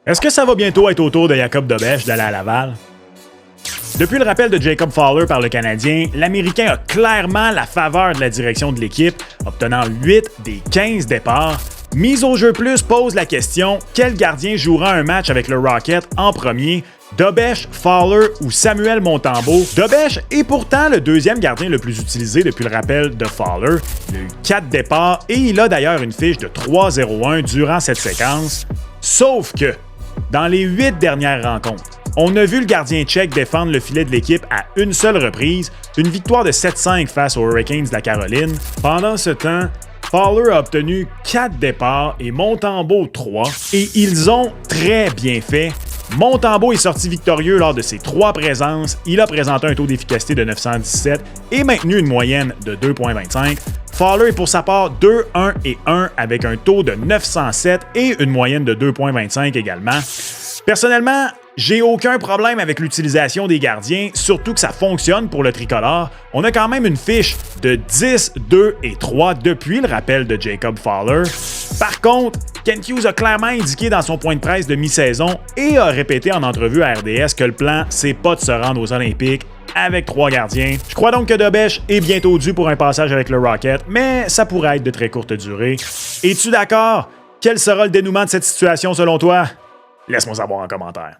Est-ce que ça va bientôt être au tour de Jakub Dobeš d'aller à Laval? Depuis le rappel de Jacob Fowler par le Canadien, l'Américain a clairement la faveur de la direction de l'équipe, obtenant 8 des 15 départs. Mise au jeu plus pose la question, quel gardien jouera un match avec le Rocket en premier? Dobeš, Fowler ou Samuel Montembeault? Dobeš est pourtant le deuxième gardien le plus utilisé depuis le rappel de Fowler. Il a eu 4 départs et il a d'ailleurs une fiche de 3-0-1 durant cette séquence. Sauf que, dans les 8 dernières rencontres, on a vu le gardien tchèque défendre le filet de l'équipe à une seule reprise, une victoire de 7-5 face aux Hurricanes de la Caroline. Pendant ce temps, Fowler a obtenu 4 départs et Montembeault 3, et ils ont très bien fait. Montembeault est sorti victorieux lors de ses 3 présences, il a présenté un taux d'efficacité de 917 et maintenu une moyenne de 2,25. Fowler est pour sa part 2-1 et 1 avec un taux de 907 et une moyenne de 2,25 également. Personnellement, j'ai aucun problème avec l'utilisation des gardiens, surtout que ça fonctionne pour le tricolore. On a quand même une fiche de 10, 2 et 3 depuis le rappel de Jacob Fowler. Par contre, Kent Hughes a clairement indiqué dans son point de presse de mi-saison et a répété en entrevue à RDS que le plan, c'est pas de se rendre aux Olympiques avec 3 gardiens. Je crois donc que Dobeš est bientôt dû pour un passage avec le Rocket, mais ça pourrait être de très courte durée. Es-tu d'accord? Quel sera le dénouement de cette situation selon toi? Laisse-moi savoir en commentaire.